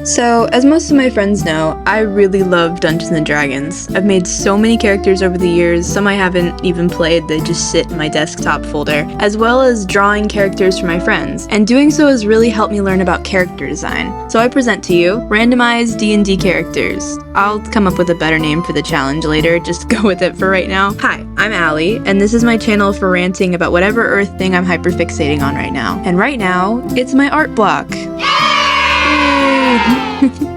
So, as most of my friends know, I really love Dungeons & Dragons. I've made so many characters over the years, some I haven't even played, they just sit in my desktop folder, as well as drawing characters for my friends, and doing so has really helped me learn about character design. So I present to you, Randomized D&D characters. I'll come up with a better name for the challenge later, just go with it for right now. Hi, I'm Allie, and this is my channel for ranting about whatever Earth thing I'm hyperfixating on right now. And right now, it's my art block.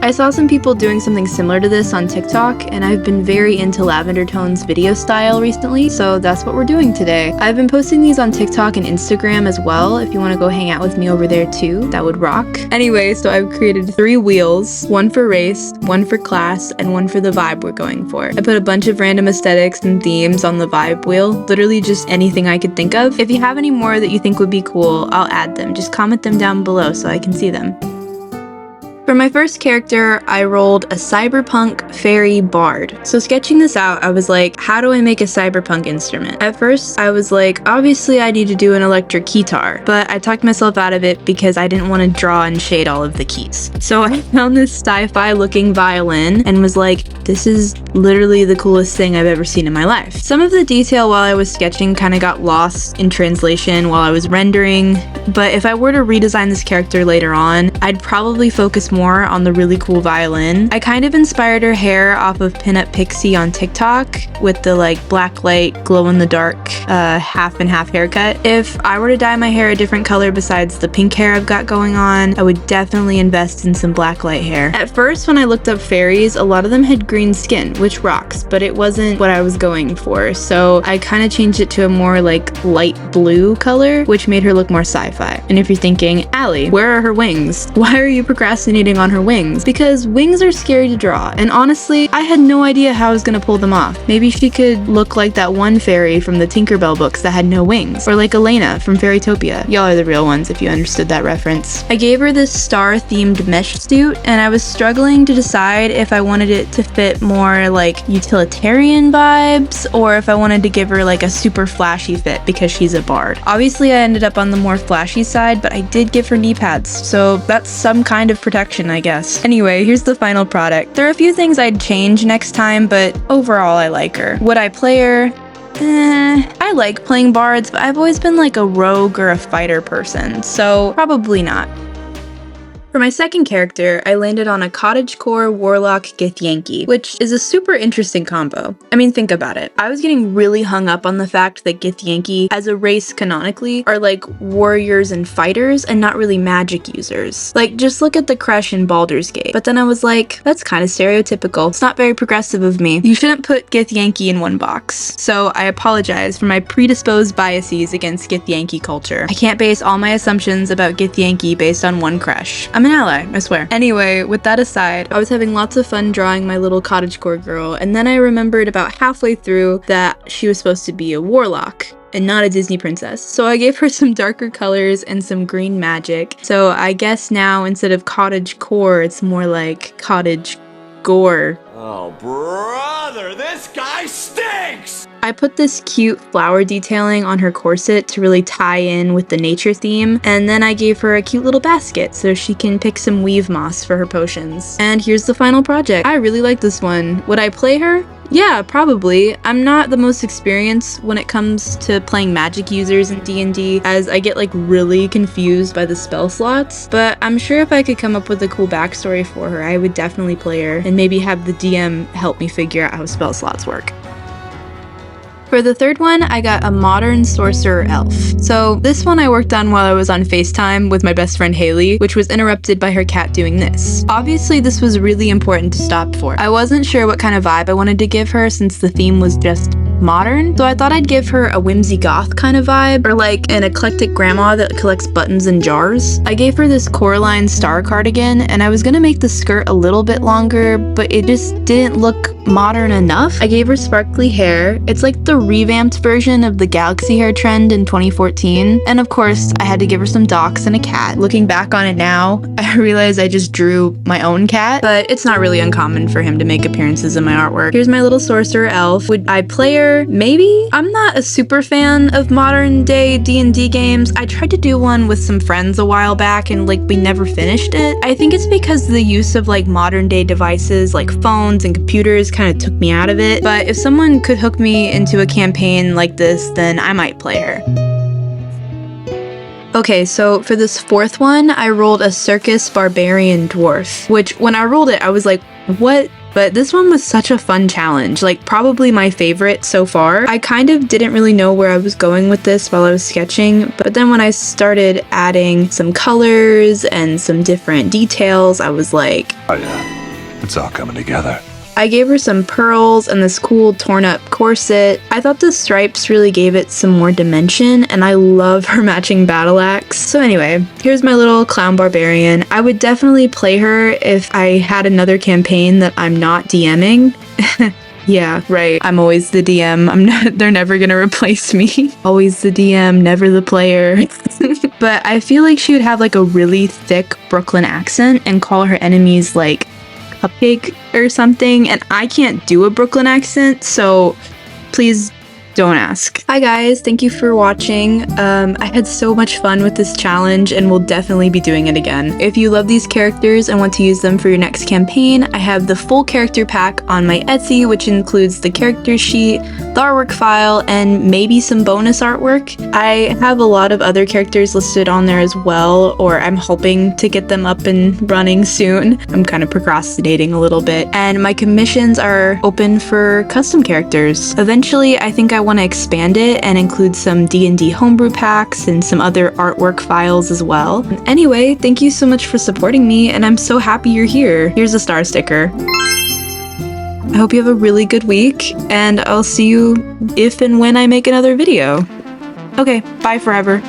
I saw some people doing something similar to this on TikTok, and I've been very into Lavender Tone's video style recently, so that's what we're doing today. I've been posting these on TikTok and Instagram as well. If you want to go hang out with me over there too, that would rock. Anyway, so I've created 3 wheels, one for race, one for class, and one for the vibe we're going for. I put a bunch of random aesthetics and themes on the vibe wheel, literally just anything I could think of. If you have any more that you think would be cool, I'll add them. Just comment them down below so I can see them. For my first character, I rolled a Cyberpunk fairy bard. So sketching this out, I was like, how do I make a cyberpunk instrument? At first, I was like, obviously I need to do an electric guitar, but I talked myself out of it because I didn't want to draw and shade all of the keys. So I found this sci-fi looking violin and was like, this is literally the coolest thing I've ever seen in my life. Some of the detail while I was sketching kind of got lost in translation while I was rendering, but if I were to redesign this character later on, I'd probably focus more on the really cool violin. I kind of inspired her hair off of Pinup Pixie on TikTok with the like black light glow in the dark half and half haircut. If I were to dye my hair a different color besides the pink hair I've got going on, I would definitely invest in some black light hair. At first when I looked up fairies, a lot of them had green skin, which rocks, but it wasn't what I was going for, so I kind of changed it to a more like light blue color, which made her look more sci-fi. And if you're thinking, Allie, where are her wings? Why are you procrastinating on her wings? Because wings are scary to draw, and honestly, I had no idea how I was gonna pull them off. Maybe she could look like that one fairy from the Tinkerbell books that had no wings, or like Elena from Fairytopia. Y'all are the real ones if you understood that reference. I gave her this star-themed mesh suit, and I was struggling to decide if I wanted it to fit more like utilitarian vibes, or if I wanted to give her like a super flashy fit because she's a bard. Obviously, I ended up on the more flashy side, but I did give her knee pads, so that's some kind of protection, I guess. Anyway, here's the final product. There are a few things I'd change next time, but overall I like her. Would I play her? I like playing bards, but I've always been like a rogue or a fighter person, so probably not. For my second character, I landed on a Cottagecore Warlock Githyanki, which is a super interesting combo. I mean, think about it. I was getting really hung up on the fact that Githyanki, as a race canonically, are like warriors and fighters and not really magic users. Like, just look at the Kresh in Baldur's Gate. But then I was like, that's kind of stereotypical. It's not very progressive of me. You shouldn't put Githyanki in one box. So I apologize for my predisposed biases against Githyanki culture. I can't base all my assumptions about Githyanki based on one Kresh. I'm an ally, I swear. Anyway, with that aside, I was having lots of fun drawing my little cottagecore girl, and then I remembered about halfway through that she was supposed to be a warlock and not a Disney princess. So I gave her some darker colors and some green magic. So I guess now instead of cottagecore, it's more like Cottagecore. Oh, brother, this guy stinks! I put this cute flower detailing on her corset to really tie in with the nature theme, and then I gave her a cute little basket so she can pick some weave moss for her potions. And here's the final project. I really like this one. Would I play her? Yeah, probably. I'm not the most experienced when it comes to playing magic users in D&D, as I get like really confused by the spell slots, but I'm sure if I could come up with a cool backstory for her, I would definitely play her, and maybe have the DM help me figure out how spell slots work. For the third one, I got a modern Sorcerer Elf. So this one I worked on while I was on FaceTime with my best friend Haley, which was interrupted by her cat doing this. Obviously, this was really important to stop for. I wasn't sure what kind of vibe I wanted to give her since the theme was just modern, so I thought I'd give her a whimsy goth kind of vibe, or like an eclectic grandma that collects buttons in jars. I gave her this Coraline star cardigan, and I was gonna make the skirt a little bit longer, but it just didn't look modern enough. I gave her sparkly hair. It's like the revamped version of the galaxy hair trend in 2014, and of course I had to give her some docs and a cat. Looking back on it now, I realize I just drew my own cat, but it's not really uncommon for him to make appearances in my artwork. Here's my little Sorcerer Elf. Would I play her? player? Maybe? I'm not a super fan of modern day D&D games. I tried to do one with some friends a while back and like we never finished it. I think it's because the use of like modern day devices like phones and computers kind of took me out of it. But if someone could hook me into a campaign like this, then I might play her. Okay, so for this fourth one, I rolled a Circus Barbarian Dwarf, which when I rolled it, I was like, what? But this one was such a fun challenge, like probably my favorite so far. I kind of didn't really know where I was going with this while I was sketching, but then when I started adding some colors and some different details, I was like, oh yeah, it's all coming together. I gave her some pearls and this cool torn up corset. I thought the stripes really gave it some more dimension, and I love her matching battle axe. So anyway, here's my little clown barbarian. I would definitely play her if I had another campaign that I'm not DMing. Yeah, right. I'm always the DM. They're never gonna replace me. Always the DM, never the player. But I feel like she would have like a really thick Brooklyn accent and call her enemies like Cupcake or something, and I can't do a Brooklyn accent, so please don't ask. Hi guys, thank you for watching. I had so much fun with this challenge and will definitely be doing it again. If you love these characters and want to use them for your next campaign, I have the full character pack on my Etsy, which includes the character sheet, the artwork file, and maybe some bonus artwork. I have a lot of other characters listed on there as well, or I'm hoping to get them up and running soon. I'm kind of procrastinating a little bit, and my commissions are open for custom characters. Eventually, I think I want to expand it and include some D&D homebrew packs and some other artwork files as well. Anyway, thank you so much for supporting me, and I'm so happy you're here. Here's a star sticker. I hope you have a really good week, and I'll see you if and when I make another video. Okay, bye forever.